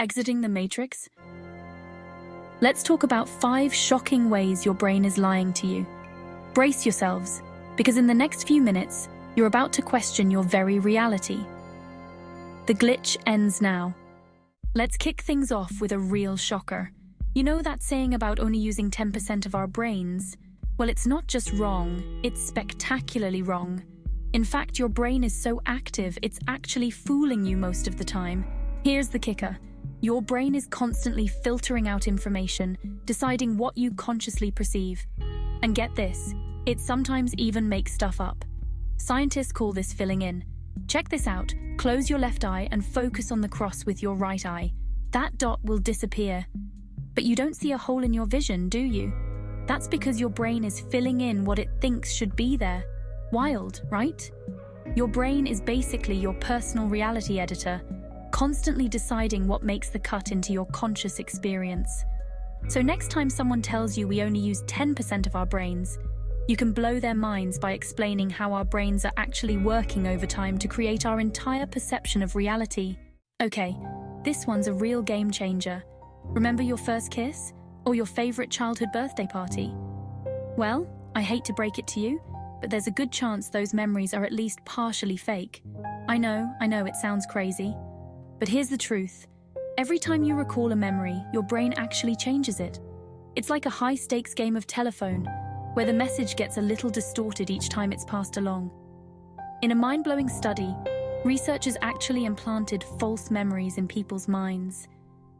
Exiting the matrix? Let's talk about 5 shocking ways your brain is lying to you. Brace yourselves, because in the next few minutes, you're about to question your very reality. The glitch ends now. Let's kick things off with a real shocker. You know that saying about only using 10% of our brains? Well, it's not just wrong, it's spectacularly wrong. In fact, your brain is so active, it's actually fooling you most of the time. Here's the kicker. Your brain is constantly filtering out information, deciding what you consciously perceive. And get this, it sometimes even makes stuff up. Scientists call this filling in. Check this out. Close your left eye and focus on the cross with your right eye. That dot will disappear. But you don't see a hole in your vision, do you? That's because your brain is filling in what it thinks should be there. Wild, right? Your brain is basically your personal reality editor, constantly deciding what makes the cut into your conscious experience. So next time someone tells you we only use 10% of our brains, you can blow their minds by explaining how our brains are actually working over time to create our entire perception of reality. Okay, this one's a real game changer. Remember your first kiss? Or your favorite childhood birthday party? Well, I hate to break it to you, but there's a good chance those memories are at least partially fake. I know, it sounds crazy. But here's the truth. Every time you recall a memory, your brain actually changes it. It's like a high-stakes game of telephone, where the message gets a little distorted each time it's passed along. In a mind-blowing study, researchers actually implanted false memories in people's minds.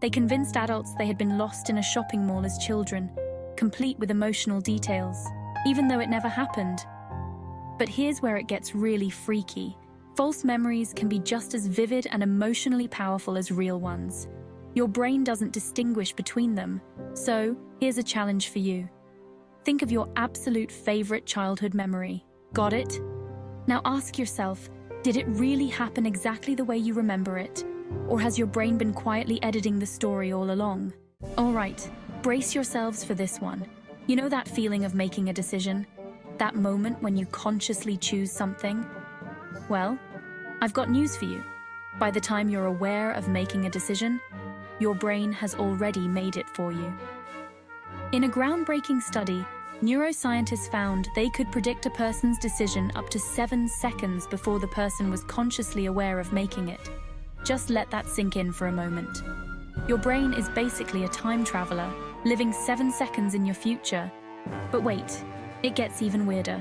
They convinced adults they had been lost in a shopping mall as children, complete with emotional details, even though it never happened. But here's where it gets really freaky. False memories can be just as vivid and emotionally powerful as real ones. Your brain doesn't distinguish between them. So, here's a challenge for you. Think of your absolute favorite childhood memory. Got it? Now ask yourself, did it really happen exactly the way you remember it? Or has your brain been quietly editing the story all along? All right, brace yourselves for this one. You know that feeling of making a decision? That moment when you consciously choose something? Well, I've got news for you. By the time you're aware of making a decision, your brain has already made it for you. In a groundbreaking study, neuroscientists found they could predict a person's decision up to 7 seconds before the person was consciously aware of making it. Just let that sink in for a moment. Your brain is basically a time traveler, living 7 seconds in your future. But wait, it gets even weirder.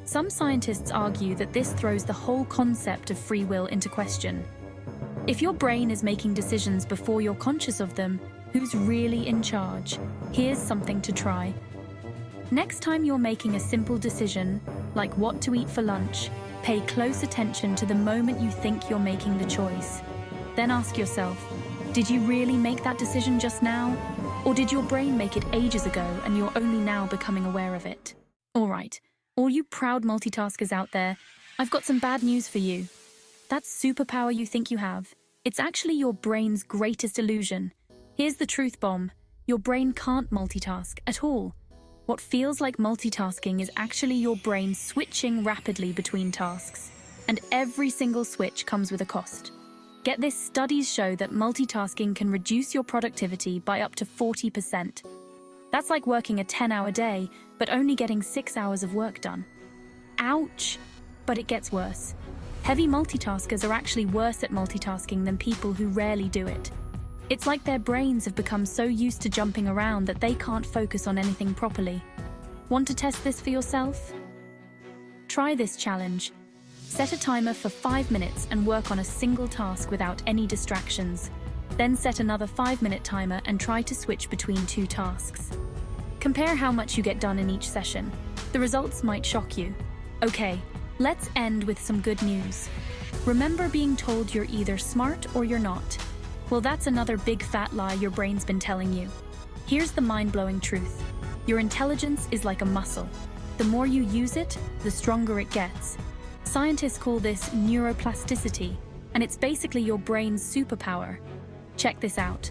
Some scientists argue that this throws the whole concept of free will into question. If your brain is making decisions before you're conscious of them, who's really in charge? Here's something to try. Next time you're making a simple decision, like what to eat for lunch, pay close attention to the moment you think you're making the choice. Then ask yourself, did you really make that decision just now? Or did your brain make it ages ago and you're only now becoming aware of it? All right, all you proud multitaskers out there, I've got some bad news for you. That superpower you think you have, it's actually your brain's greatest illusion. Here's the truth bomb. Your brain can't multitask at all. What feels like multitasking is actually your brain switching rapidly between tasks. And every single switch comes with a cost. Get this, studies show that multitasking can reduce your productivity by up to 40%. That's like working a 10-hour day, but only getting 6 hours of work done. Ouch! But it gets worse. Heavy multitaskers are actually worse at multitasking than people who rarely do it. It's like their brains have become so used to jumping around that they can't focus on anything properly. Want to test this for yourself? Try this challenge. Set a timer for 5 minutes and work on a single task without any distractions. Then set another 5-minute timer and try to switch between 2 tasks. Compare how much you get done in each session. The results might shock you. Okay, let's end with some good news. Remember being told you're either smart or you're not? Well, that's another big fat lie your brain's been telling you. Here's the mind-blowing truth. Your intelligence is like a muscle. The more you use it, the stronger it gets. Scientists call this neuroplasticity, and it's basically your brain's superpower. Check this out.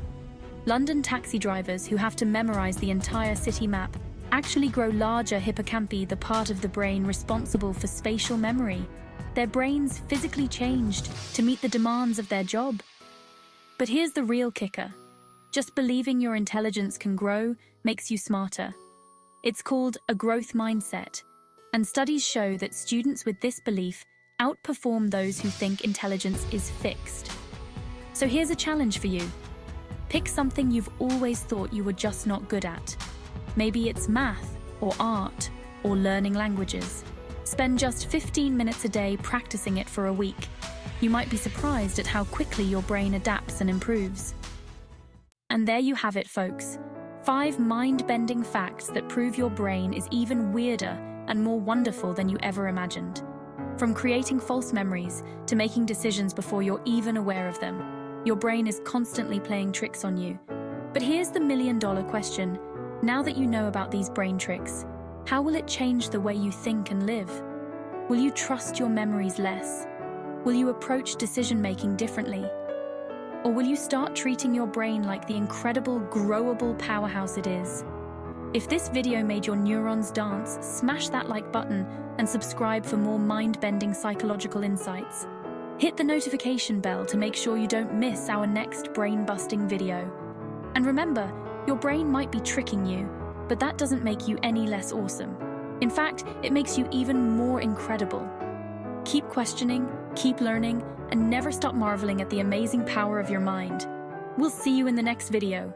London taxi drivers who have to memorize the entire city map actually grow larger hippocampi, the part of the brain responsible for spatial memory. Their brains physically changed to meet the demands of their job. But here's the real kicker. Just believing your intelligence can grow makes you smarter. It's called a growth mindset, and studies show that students with this belief outperform those who think intelligence is fixed. So here's a challenge for you. Pick something you've always thought you were just not good at. Maybe it's math, or art, or learning languages. Spend just 15 minutes a day practicing it for a week. You might be surprised at how quickly your brain adapts and improves. And there you have it, folks. 5 mind-bending facts that prove your brain is even weirder and more wonderful than you ever imagined. From creating false memories to making decisions before you're even aware of them, your brain is constantly playing tricks on you. But here's the million-dollar question. Now that you know about these brain tricks, how will it change the way you think and live? Will you trust your memories less? Will you approach decision-making differently? Or will you start treating your brain like the incredible, growable powerhouse it is? If this video made your neurons dance, smash that like button and subscribe for more mind-bending psychological insights. Hit the notification bell to make sure you don't miss our next brain-busting video. And remember, your brain might be tricking you, but that doesn't make you any less awesome. In fact, it makes you even more incredible. Keep questioning, keep learning, and never stop marveling at the amazing power of your mind. We'll see you in the next video.